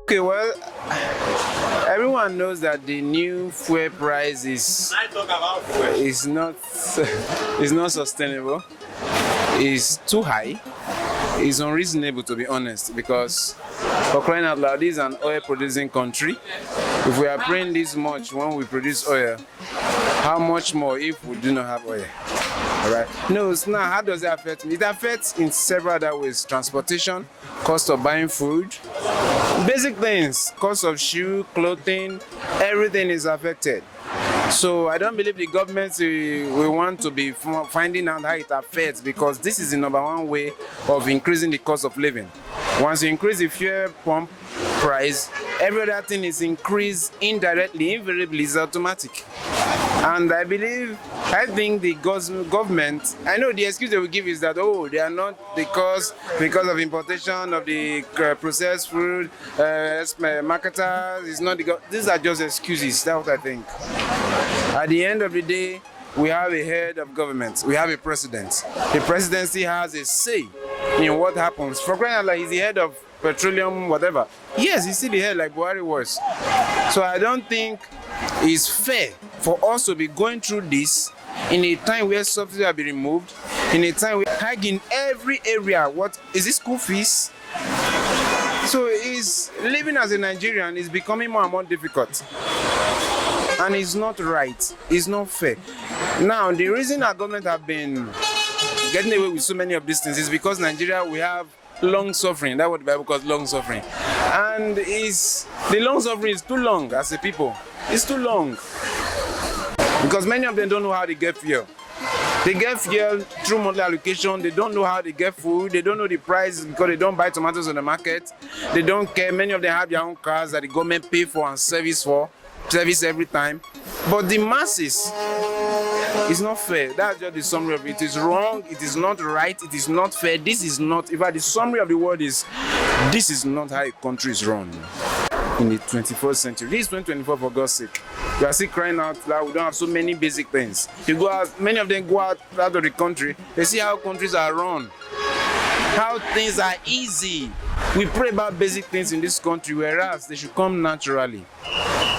Okay, well, everyone knows that the new fuel price is not is not sustainable. It's too high. It's unreasonable, to be honest, because for crying out loud, this is an oil-producing country. If we are paying this much when we produce oil, how much more if we do not have oil? All right. No, it's not. How does it affect me? It affects in several other ways: transportation, cost of buying food, basic things, cost of shoe, clothing, everything is affected. So I don't believe the government will want to be finding out how it affects, because this is the number one way of increasing the cost of living. Once you increase the fuel pump price, every other thing is increased indirectly, invariably, it's automatic. And I think the government, I know the excuse they will give is that, oh, they are not because of importation of the processed food, marketers, it's not these are just excuses, that's what I think. At the end of the day, we have a head of government, we have a president. The presidency has a say in what happens. For crying out loud, he's the head of petroleum, whatever. Yes, he's still the head like Buhari was. So I don't think it's fair for us to be going through this in a time where subsidies have been removed, in a time where hike in every area. What is this, school fees? So is living as a Nigerian is becoming more and more difficult. And it's not right. It's not fair. Now, the reason our government have been getting away with so many of these things is because Nigeria, we have long suffering. That's what the Bible calls long suffering. And the long suffering is too long as a people. It's too long. Because many of them don't know how they get fuel. They get fuel through monthly allocation. They don't know how they get food. They don't know the price because they don't buy tomatoes on the market. They don't care. Many of them have their own cars that the government pay for and service every time. But the masses, it's not fair. That's just the summary of it. It is wrong. It is not right. It is not fair. This is not. In fact, the summary of the word is, this is not how a country is run in the 21st century. This is 2024, for God's sake. We are still crying out that we don't have so many basic things. You go out, many of them go out of the country, they see how countries are run, how things are easy. We pray about basic things in this country, whereas they should come naturally.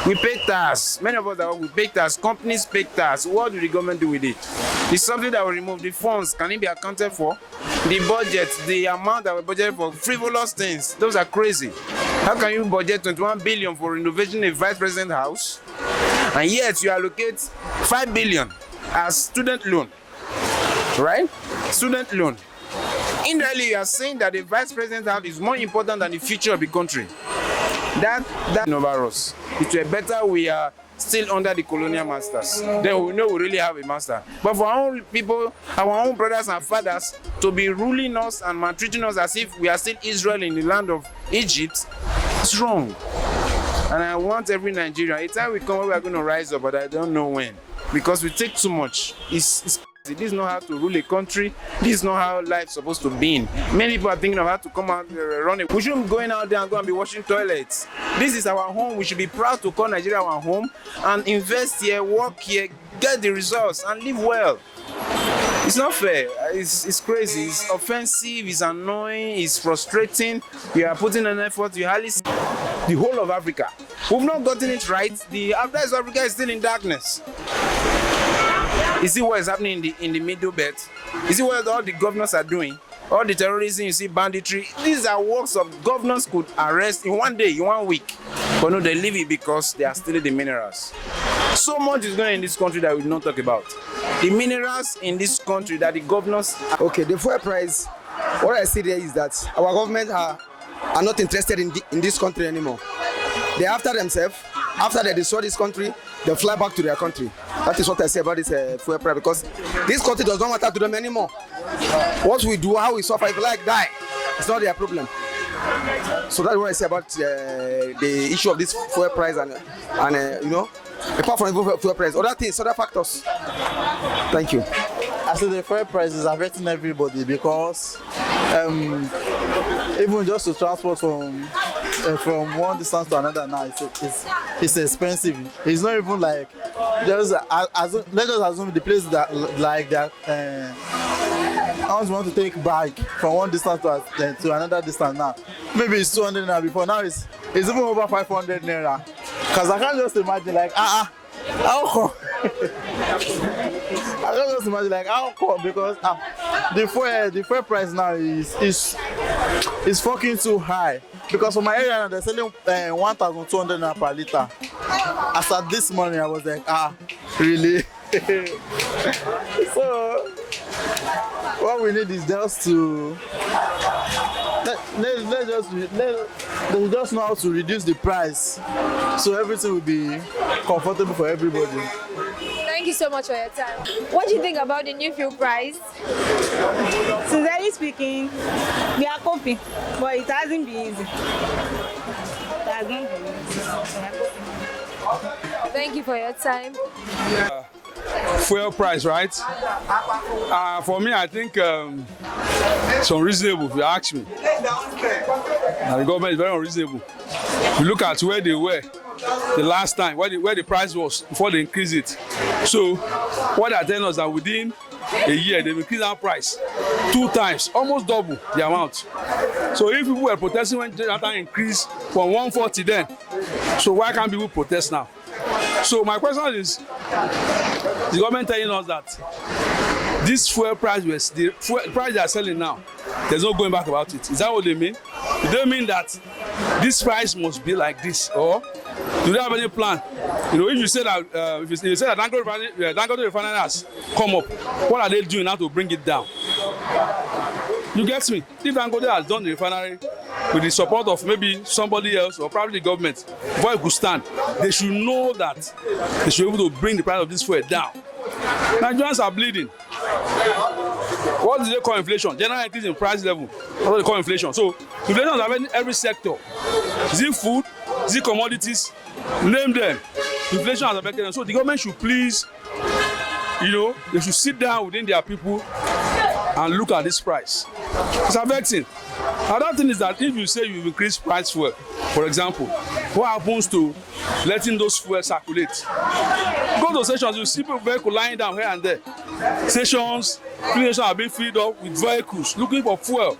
We pay tax. Many of us we pay tax. Companies pay tax. What do the government do with it? It's something that will remove the funds. Can it be accounted for? The budget, the amount that we budget for frivolous things, those are crazy. How can you budget 21 billion for renovation of a vice president house, and yet you allocate 5 billion as student loan, right? Student loan. Indirectly, you are saying that the vice president house is more important than the future of the country. That over us. It will better we are still under the colonial masters. Then we know we really have a master. But for our own people, our own brothers and fathers, to be ruling us and maltreating us as if we are still Israel in the land of Egypt, it's wrong. And I want every Nigerian, a time will come where we are going to rise up, but I don't know when. Because we take too much. This is not how to rule a country. This is not how life's supposed to be. Many people are thinking of how to come out run it. We shouldn't be going out there and go and be washing toilets. This is our home. We should be proud to call Nigeria our home and invest here, work here, get the results, and live well. It's not fair. It's crazy. It's offensive. It's annoying. It's frustrating. You are putting an effort. You hardly see the whole of Africa. We've not gotten it right. The South Africa is still in darkness. You see what is happening in the Middle Belt? You see what all the governors are doing? All the terrorism, you see banditry. These are works of governors could arrest in one day, in 1 week. But no, they leave it because they are stealing the minerals. So much is going on in this country that we will not talk about. The minerals in this country that the governors... Okay, the fuel price, what I see there is that our government are not interested in this country anymore. They're after themselves. After they destroy this country, they fly back to their country. That is what I say about this fuel price, because this country does not matter to them anymore. What we do, how we suffer, if we like die, it's not their problem. So that's what I say about the issue of this fuel price and apart from the fuel price, other things, other factors. Thank you. I say the fuel price is affecting everybody because even just to transport from one distance to another now, it's expensive. It's not even like let us assume the place that like that I want to take bike from one distance to another distance now. Maybe it's 200 naira before. Now it's even over 500 naira. Because I can't just imagine like, how come? I can't just imagine like, how come? Because the fuel price now is fucking too high. Because for my area now, they're selling 1,200 naira per liter. As at this morning, I was like, really? So what we need is just to they just know how to reduce the price, so everything will be comfortable for everybody. Thank you so much for your time. What do you think about the new fuel price? Sincerely speaking, we are coping, but it hasn't been easy. It has not been easy. Thank you for your time. Fuel price, right? For me, I think it's unreasonable, if you ask me. The government is very unreasonable. You look at where they were the last time, where the price was before they increased it. So what they're telling us that within a year, they've increased our price 2 times, almost double the amount. So if people were protesting when Jonathan increased from 140 then, so why can't people protest now? So my question is, the government telling us that this fuel price, the fuel price they are selling now, there's no going back about it. Is that what they mean? Do they mean that this price must be like this, or do they have any plan? You know, if you say that if you say that Dangote refinery has come up, what are they doing now to bring it down? You get me? If Dangote has done the refinery with the support of maybe somebody else or probably the government, before it could stand, they should know that they should be able to bring the price of this fuel down. Nigerians are bleeding. What do they call inflation? General increase in price level. What do they call inflation? So inflation is affecting every sector. Is it food? Is it commodities? Name them. Inflation has affected them. So the government should please, you know, they should sit down within their people and look at this price. It's affecting. Another thing is that if you say you increase price fuel, for example, what happens to letting those fuel circulate? Go to stations, you see people vehicle lying down here and there. Stations, stations are being filled up with vehicles looking for fuel.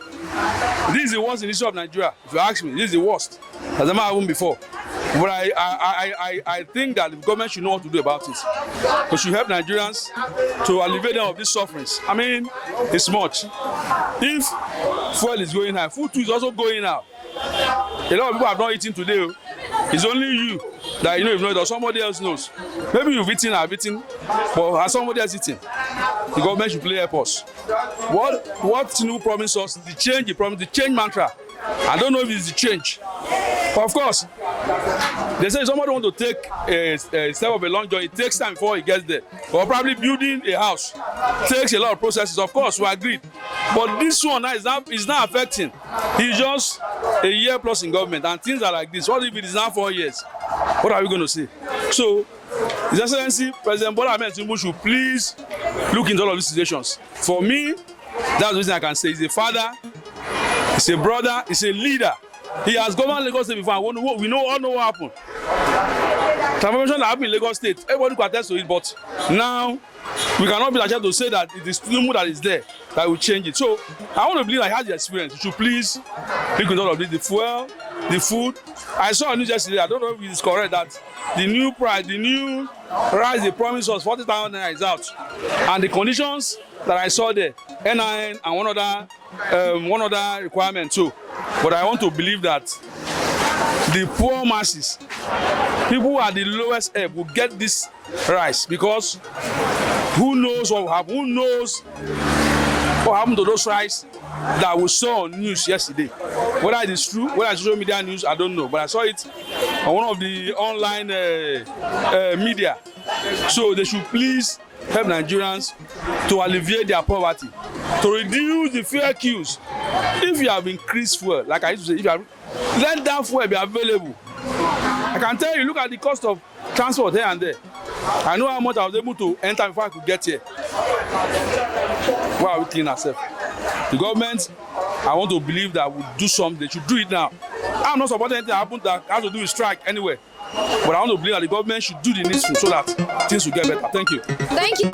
This is the worst in the history of Nigeria. If you ask me, this is the worst. Has never happened before. But I think that the government should know what to do about it. We should help Nigerians to alleviate them of these sufferings. I mean, it's much. If fuel is going high, food too is also going out. A lot of people have not eaten today. It's only you that you know, if not, or somebody else knows. Maybe you've eaten, I've eaten, but has somebody else eaten? The government should help us. What Tinubu promised us, the change mantra. I don't know if it's the change. But of course, they say somebody want to take a step of a long journey, it takes time before he gets there. Or probably building a house takes a lot of processes. Of course, we agreed. But this one now is not affecting. He's just a year plus in government, and things are like this. What if it is now 4 years? What are we going to say? So, His Excellency President Bola Ahmed Tinubu should please look into all of these situations. For me, that's the reason I can say he's a father, he's a brother, he's a leader. He has governed Lagos State before. We all know what happened. Transformation that happened in Lagos State, everybody could attest to it, but now we cannot be ashamed to say that it is Tinubu that is there that will change it. So I want to believe that he has the experience. You should please look into all of this, the fuel, the food. I saw a news yesterday, I don't know if it is correct, that the new price, the new rice they promised us, 40,000 naira is out. And the conditions that I saw there, NIN and one other requirement too. But I want to believe that the poor masses, people who are the lowest ebb, will get this rice, because who knows what will happen? Who knows what happened to those rice that we saw on news yesterday? Whether it is true, whether it's social media news, I don't know. But I saw it on one of the online media. So they should please help Nigerians to alleviate their poverty, to reduce the fuel queues. If you have increased fuel, like I used to say, let that fuel be available. I can tell you, look at the cost of transport here and there. I know how much I was able to enter before I could get here. Why are we killing ourselves? The government, I want to believe that will do something. They should do it now. I'm not supporting anything that happened that has to do with strike anyway. But I want to believe that the government should do the needful so that things will get better. Thank you. Thank you.